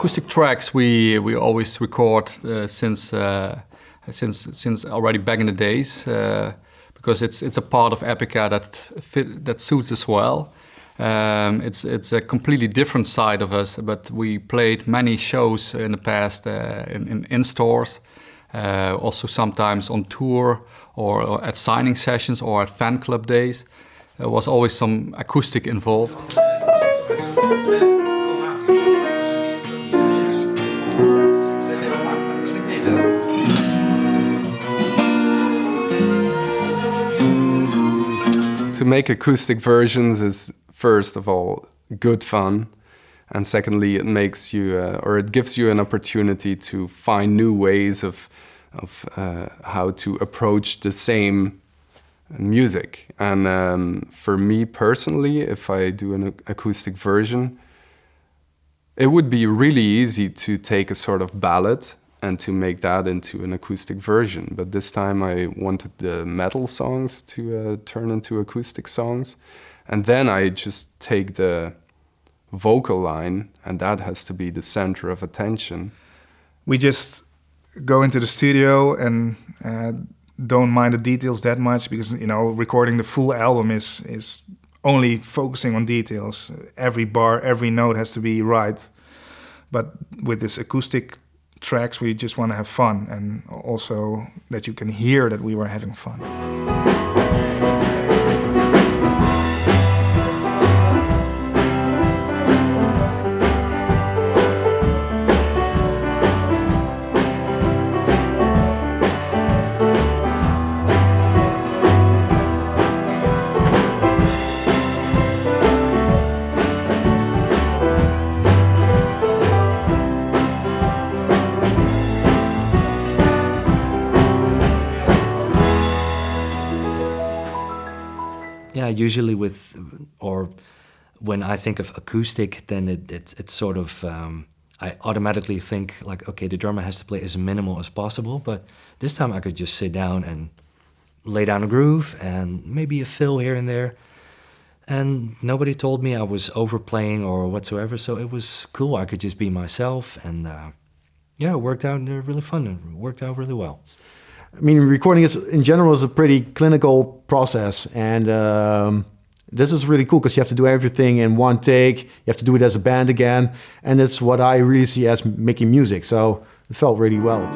acoustic tracks we always record since already back in the days, because it's a part of Epica that suits us well. It's a completely different side of us, but we played many shows in the past in stores, also sometimes on tour or at signing sessions or at fan club days. There was always some acoustic involved. To make acoustic versions is, first of all, good fun, and secondly, it makes you, or it gives you an opportunity to find new ways of how to approach the same music. And for me personally, if I do an acoustic version, it would be really easy to take a sort of ballad and to make that into an acoustic version. But this time I wanted the metal songs to turn into acoustic songs. And then I just take the vocal line, and that has to be the center of attention. We just go into the studio and don't mind the details that much, because, you know, recording the full album is only focusing on details. Every bar, every note has to be right. But with this acoustic tracks, we just want to have fun, and also that you can hear that we were having fun. Yeah, usually when I think of acoustic, then it's sort of, I automatically think like, okay, the drummer has to play as minimal as possible, but this time I could just sit down and lay down a groove and maybe a fill here and there. And nobody told me I was overplaying or whatsoever, so it was cool. I could just be myself, and yeah, it worked out really fun and worked out really well. I mean, recording in general is a pretty clinical process, and this is really cool because you have to do everything in one take. You have to do it as a band again, and it's what I really see as making music. So it felt really well.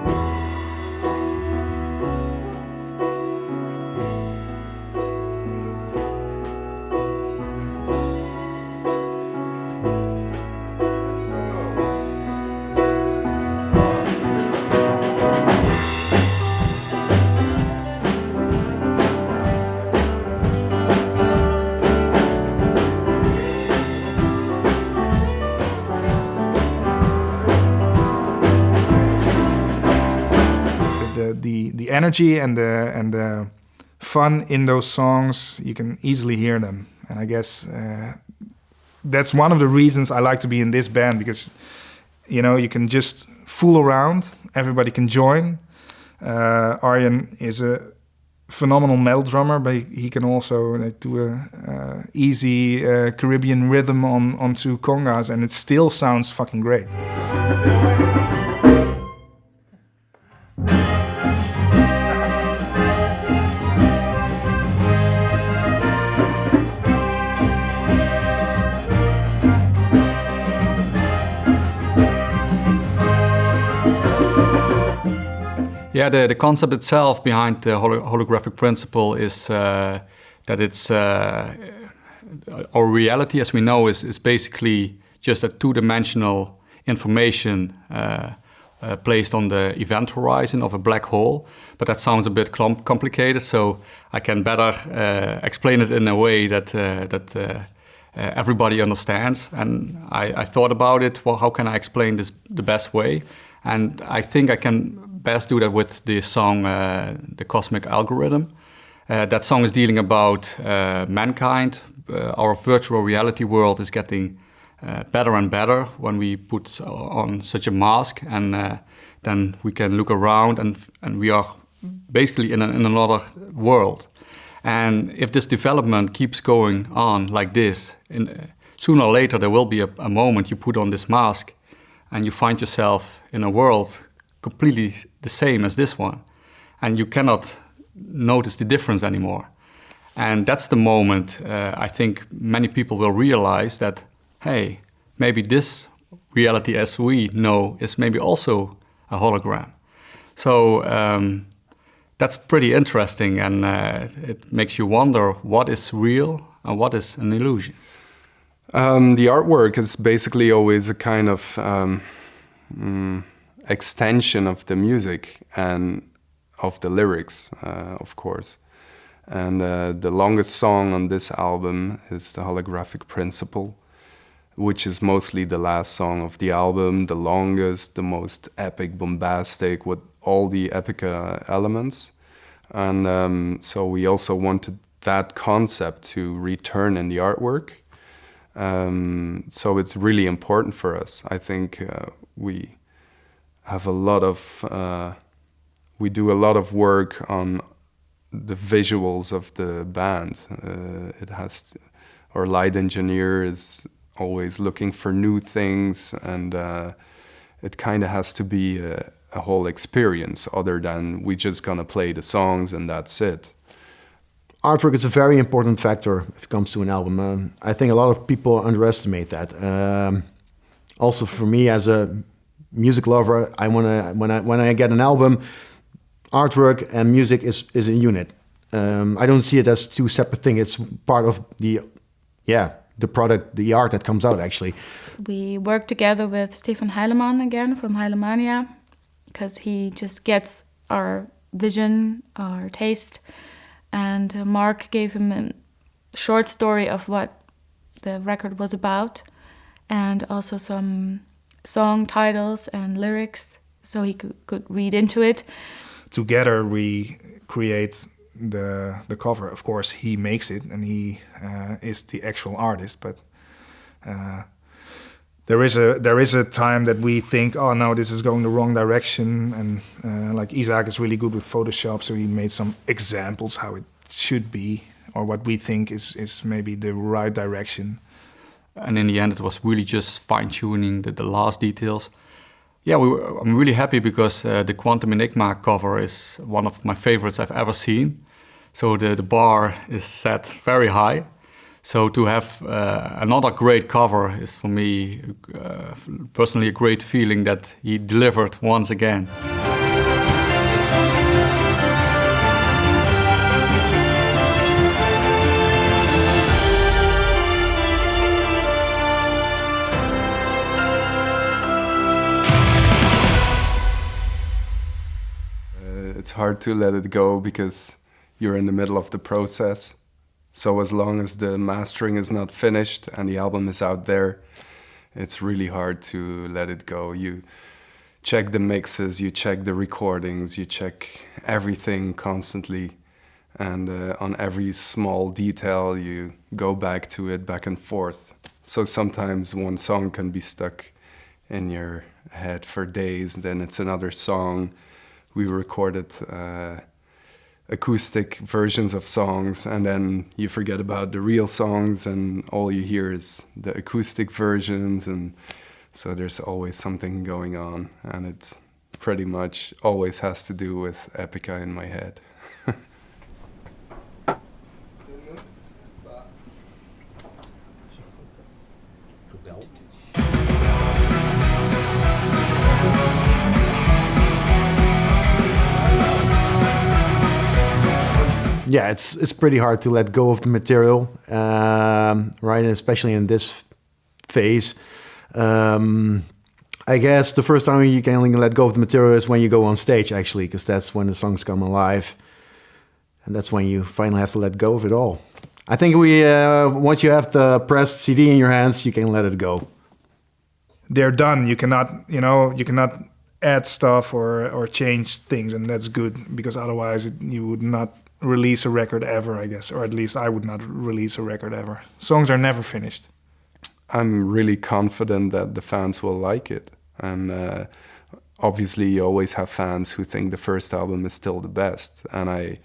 The energy and the fun in those songs, you can easily hear them. And I guess that's one of the reasons I like to be in this band, because, you know, you can just fool around, everybody can join. Arjen is a phenomenal metal drummer, but he can also do a easy Caribbean rhythm onto congas, and it still sounds fucking great. Yeah, the concept itself behind the holographic principle is that it's our reality as we know is basically just a two-dimensional information placed on the event horizon of a black hole. But that sounds a bit complicated, so I can better explain it in a way that everybody understands. And I thought about it. Well, how can I explain this the best way? And I think I can best do that with the song The Cosmic Algorithm. That song is dealing about mankind. Our virtual reality world is getting better and better when we put on such a mask, and then we can look around and we are basically in another world. And if this development keeps going on like this, sooner or later there will be a moment you put on this mask and you find yourself in a world completely the same as this one, and you cannot notice the difference anymore. And that's the moment I think many people will realize that, hey, maybe this reality as we know is maybe also a hologram. So that's pretty interesting, and it makes you wonder what is real and what is an illusion. The artwork is basically always a kind of extension of the music and of the lyrics, of course. And the longest song on this album is the Holographic Principle, which is mostly the last song of the album, the longest, the most epic, bombastic, with all the Epica elements. And so we also wanted that concept to return in the artwork. So it's really important for us. I think we have we do a lot of work on the visuals of the band. Our light engineer is always looking for new things, and it kind of has to be a whole experience other than we just gonna play the songs and that's it. Artwork is a very important factor if it comes to an album. I think a lot of people underestimate that. Also, for me as a music lover, when I get an album, artwork and music is a unit. I don't see it as two separate things. It's part of the product, the art that comes out, actually. We work together with Stefan Heilemann again from Heilemania, because he just gets our vision, our taste. And Mark gave him a short story of what the record was about, and also some song titles and lyrics, so he could read into it. Together we create the cover. Of course, he makes it, and he is the actual artist. But there is a time that we think, oh no, this is going the wrong direction. And like Isaac is really good with Photoshop, so he made some examples how it should be, or what we think is maybe the right direction. And in the end, it was really just fine-tuning the last details. Yeah, I'm really happy because the Quantum Enigma cover is one of my favorites I've ever seen. So the bar is set very high. So to have another great cover is for me personally a great feeling that he delivered once again. It's hard to let it go because you're in the middle of the process. So as long as the mastering is not finished and the album is out there, it's really hard to let it go. You check the mixes, you check the recordings, you check everything constantly. And on every small detail, you go back to it, back and forth. So sometimes one song can be stuck in your head for days, then it's another song. We recorded acoustic versions of songs, and then you forget about the real songs, and all you hear is the acoustic versions, and so there's always something going on, and it pretty much always has to do with Epica in my head. Yeah, it's pretty hard to let go of the material, right? And especially in this phase. I guess the first time you can let go of the material is when you go on stage, actually, because that's when the songs come alive. And that's when you finally have to let go of it all. I think once you have the pressed CD in your hands, you can let it go. They're done. You cannot add stuff or change things, and that's good, because otherwise you would not release a record ever, I guess, or at least I would not release a record ever. Songs are never finished. I'm really confident that the fans will like it, and obviously you always have fans who think the first album is still the best, and I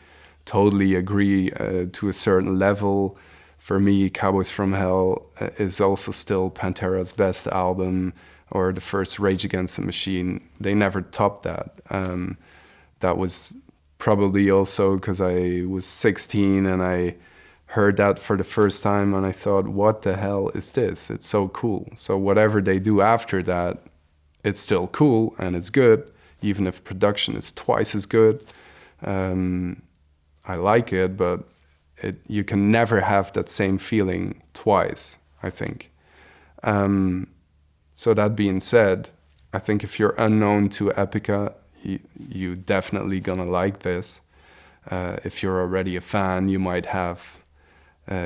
totally agree to a certain level. For me, Cowboys from Hell is also still Pantera's best album, or the first Rage Against the Machine, they never topped that. That was probably also because I was 16 and I heard that for the first time and I thought, what the hell is this? It's so cool. So whatever they do after that, it's still cool and it's good, even if production is twice as good. I like it, but you can never have that same feeling twice, I think. So that being said, I think if you're unknown to Epica, you definitely gonna like this. If you're already a fan, you might have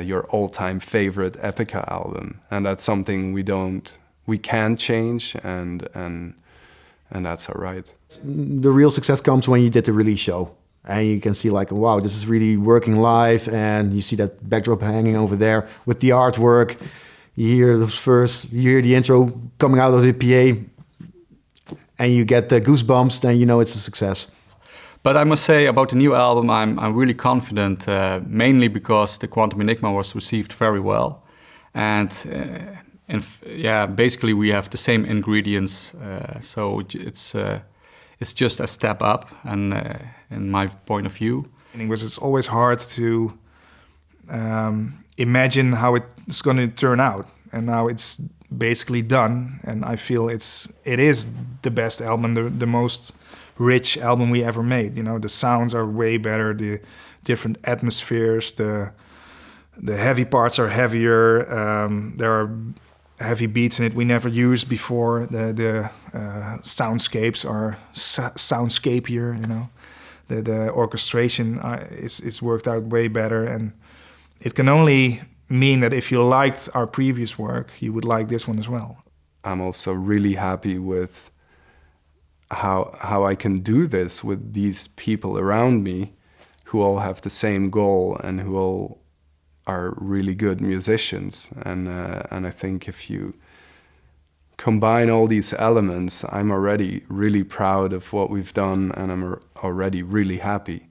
your all-time favorite Epica album, and that's something we can change, and that's all right. The real success comes when you did the release show, and you can see like, wow, this is really working live, and you see that backdrop hanging over there with the artwork. You hear the intro coming out of the PA, and you get the goosebumps, then you know it's a success. But I must say about the new album, I'm really confident, mainly because the Quantum Enigma was received very well. And basically we have the same ingredients, so it's just a step up, and in my point of view. It's always hard to imagine how it's going to turn out, and now it's basically done, and I feel it is the best album, the most rich album we ever made. You know, the sounds are way better, the different atmospheres, the heavy parts are heavier, there are heavy beats in it we never used before, the soundscapes are soundscapier, you know, the orchestration is worked out way better, and it can only mean that if you liked our previous work, you would like this one as well. I'm also really happy with how I can do this with these people around me who all have the same goal and who all are really good musicians. And I think if you combine all these elements, I'm already really proud of what we've done, and I'm already really happy.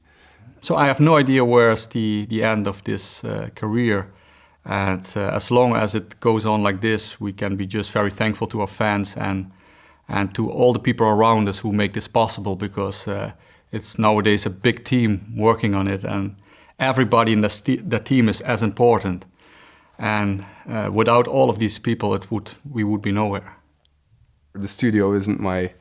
So I have no idea where's the end of this career. And as long as it goes on like this, we can be just very thankful to our fans and to all the people around us who make this possible, because it's nowadays a big team working on it, and everybody in the team is as important. And without all of these people, we would be nowhere. The studio isn't my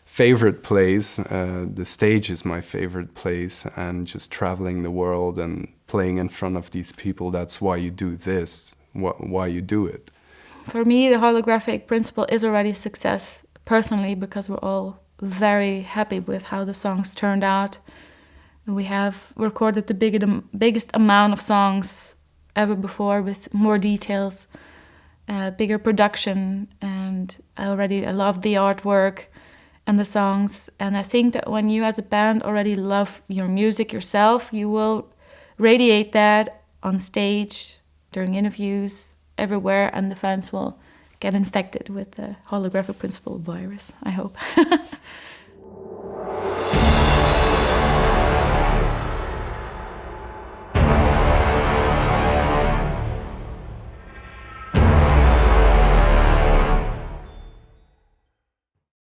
favorite place. The stage is my favorite place, and just traveling the world and playing in front of these people, that's why you do this, why you do it. For me, the Holographic Principle is already a success personally, because we're all very happy with how the songs turned out. We have recorded the biggest amount of songs ever before, with more details, bigger production, and I love the artwork and the songs. And I think that when you as a band already love your music yourself, you will radiate that on stage, during interviews, everywhere, and the fans will get infected with the Holographic Principle virus, I hope.